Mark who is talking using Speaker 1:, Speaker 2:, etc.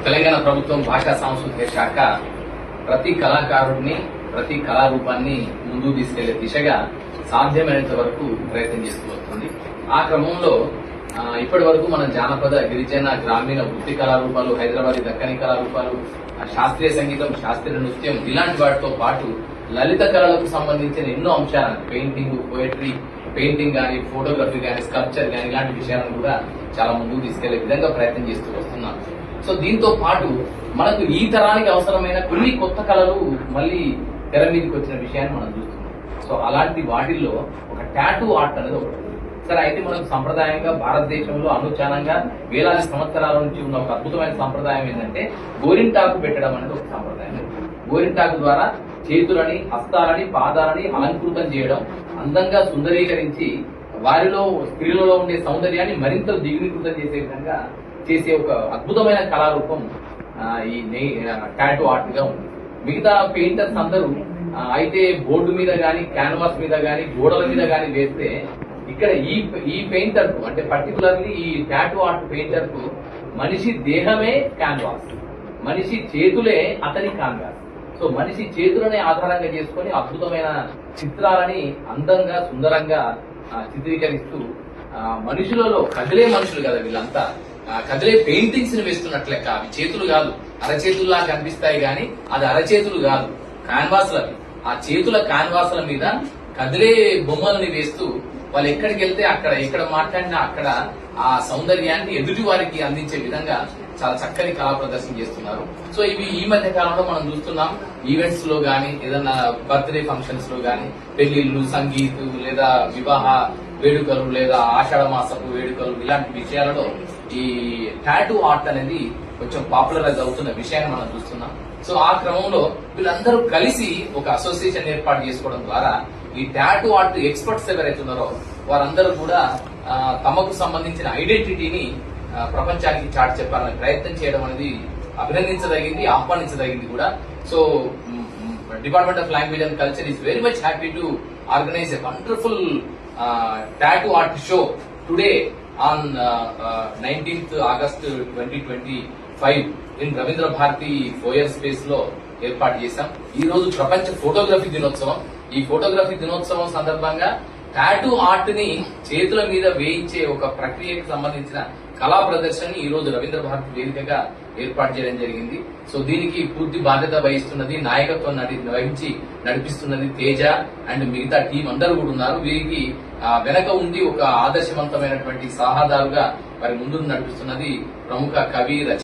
Speaker 1: తెలంగాణ ప్రభుత్వం భాషా సాంస్కృతిక శాఖ ప్రతి కళాకారుడిని ప్రతి కళారూపాన్ని ముందుకు తీసుకెళ్లే దిశగా సాధ్యమైనంత వరకు ప్రయత్నం చేస్తూ వస్తుంది. ఆ క్రమంలో ఇప్పటి వరకు మన జానపద, గిరిజన, గ్రామీణ వృత్తి కళారూపాలు, హైదరాబాదీ దక్కని కళారూపాలు, శాస్త్రీయ సంగీతం, శాస్త్రీయ నృత్యం ఇలాంటి వాటితో పాటు లలిత కళలకు సంబంధించిన ఎన్నో అంశాలను, పెయింటింగ్, పోయట్రీ, పెయింటింగ్ గానీ, ఫోటోగ్రఫీ గానీ, స్కల్ప్చర్ గానీ ఇలాంటి విషయాలను కూడా చాలా ముందుకు తీసుకెళ్లే విధంగా ప్రయత్నం చేస్తూ వస్తున్నాం. సో దీంతో పాటు మనకు ఈ తరానికి అవసరమైన కొన్ని కొత్త కళలు మళ్ళీ తెర మీదకి వచ్చిన విషయాన్ని మనం చూస్తున్నాం. సో అలాంటి వాటిల్లో ఒక టాటూ ఆర్ట్ అనేది ఒకటి. సరే, అయితే మనకు సంప్రదాయంగా భారతదేశంలో అనుచానంగా వేలాది సంవత్సరాల నుంచి ఉన్న ఒక అద్భుతమైన సంప్రదాయం ఏంటంటే గోరింటాకు పెట్టడం అనేది ఒక సంప్రదాయం. గోరింటాకు ద్వారా చేతులని, హస్తాలని, పాదాలని అలంకృతం చేయడం, అందంగా సుందరీకరించి వారిలో, స్త్రీలలో ఉండే సౌందర్యాన్ని మరింత దిగునీకృతం చేసే విధంగా చేసే ఒక అద్భుతమైన కళారూపం ఈ టాటూ ఆర్ట్ గా ఉంది. మిగతా పెయింటర్స్ అందరూ అయితే బోర్డు మీద గానీ, క్యాన్వాస్ మీద గానీ, గోడల మీద గానీ వేస్తే, ఇక్కడ ఈ పెయింటర్ కు, అంటే పర్టికులర్లీ ఈ టాటూ ఆర్ట్ పెయింటర్ కు మనిషి దేహమే క్యాన్వాస్, మనిషి చేతులే అతని క్యాన్వాస్. సో మనిషి చేతులనే ఆధారంగా చేసుకుని అద్భుతమైన చిత్రాలని అందంగా, సుందరంగా చిత్రీకరిస్తూ మనుషులలో కదిలే మనుషులు కదా వీళ్ళంతా, కదిలే పెయింటింగ్స్ ని వేస్తున్నట్లు లెక్క. అవి చేతులు కాదు, అరచేతుల్లా కనిపిస్తాయి గాని అది అరచేతులు కాదు, క్యాన్వాస్లు అవి. ఆ చేతుల క్యాన్వాస్ల మీద కదిలే బొమ్మల్ని వేస్తూ వాళ్ళు ఎక్కడికి వెళ్తే అక్కడ, ఎక్కడ మాట్లాడినా అక్కడ ఆ సౌందర్యాన్ని ఎదుటి వారికి అందించే విధంగా చాలా చక్కని కళా ప్రదర్శన చేస్తున్నారు. సో ఇవి ఈ మధ్య కాలంలో మనం చూస్తున్నాం. ఈవెంట్స్ లో గానీ, ఏదన్నా బర్త్డే ఫంక్షన్స్ లో గానీ, పెళ్లిళ్లు, సంగీత్ లేదా వివాహ వేడుకలు లేదా ఆషాఢ మాసపు వేడుకలు ఇలాంటి విషయాలలో ఈ టాటూ ఆర్ట్ అనేది కొంచెం పాపులరైజ్ అవుతున్న విషయాన్ని మనం చూస్తున్నాం. సో ఆ క్రమంలో వీళ్ళందరూ కలిసి ఒక అసోసియేషన్ ఏర్పాటు చేసుకోవడం ద్వారా ఈ టాటూ ఆర్ట్ ఎక్స్పర్ట్స్ ఎవరైతే ఉన్నారో వారందరూ కూడా తమకు సంబంధించిన ఐడెంటిటీని ప్రపంచానికి చాటి చెప్పాలనే ప్రయత్నం చేయడం అనేది అభినందించదగింది, ఆహ్వానించదగింది కూడా. So department of language and culture is very much happy to organise a wonderful tattoo art show today on 19th August 2025 in Ravindra Bharati Foyer Space లో ఏర్పాటు చేశాం. ఈ రోజు ప్రపంచ ఫోటోగ్రఫీ దినోత్సవం. ఈ ఫోటోగ్రఫీ దినోత్సవం సందర్భంగా టాటూ ఆర్ట్ ని చేతుల మీద వేయించే ఒక ప్రక్రియకు సంబంధించిన కళా ప్రదర్శనని ఈ రోజు రవీంద్ర భారతి వేదికగా ఏర్పాటు చేయడం జరిగింది. సో దీనికి పూర్తి బాధ్యత వహిస్తున్నది, నాయకత్వం వహించి నడిపిస్తున్నది తేజ అండ్ మిగతా టీం అందరూ కూడా ఉన్నారు. వీరికి వెనక ఉండి ఒక ఆదర్శవంతమైనటువంటి సలహాదారుగా వారి ముందు నడిపిస్తున్నది ప్రముఖ కవి,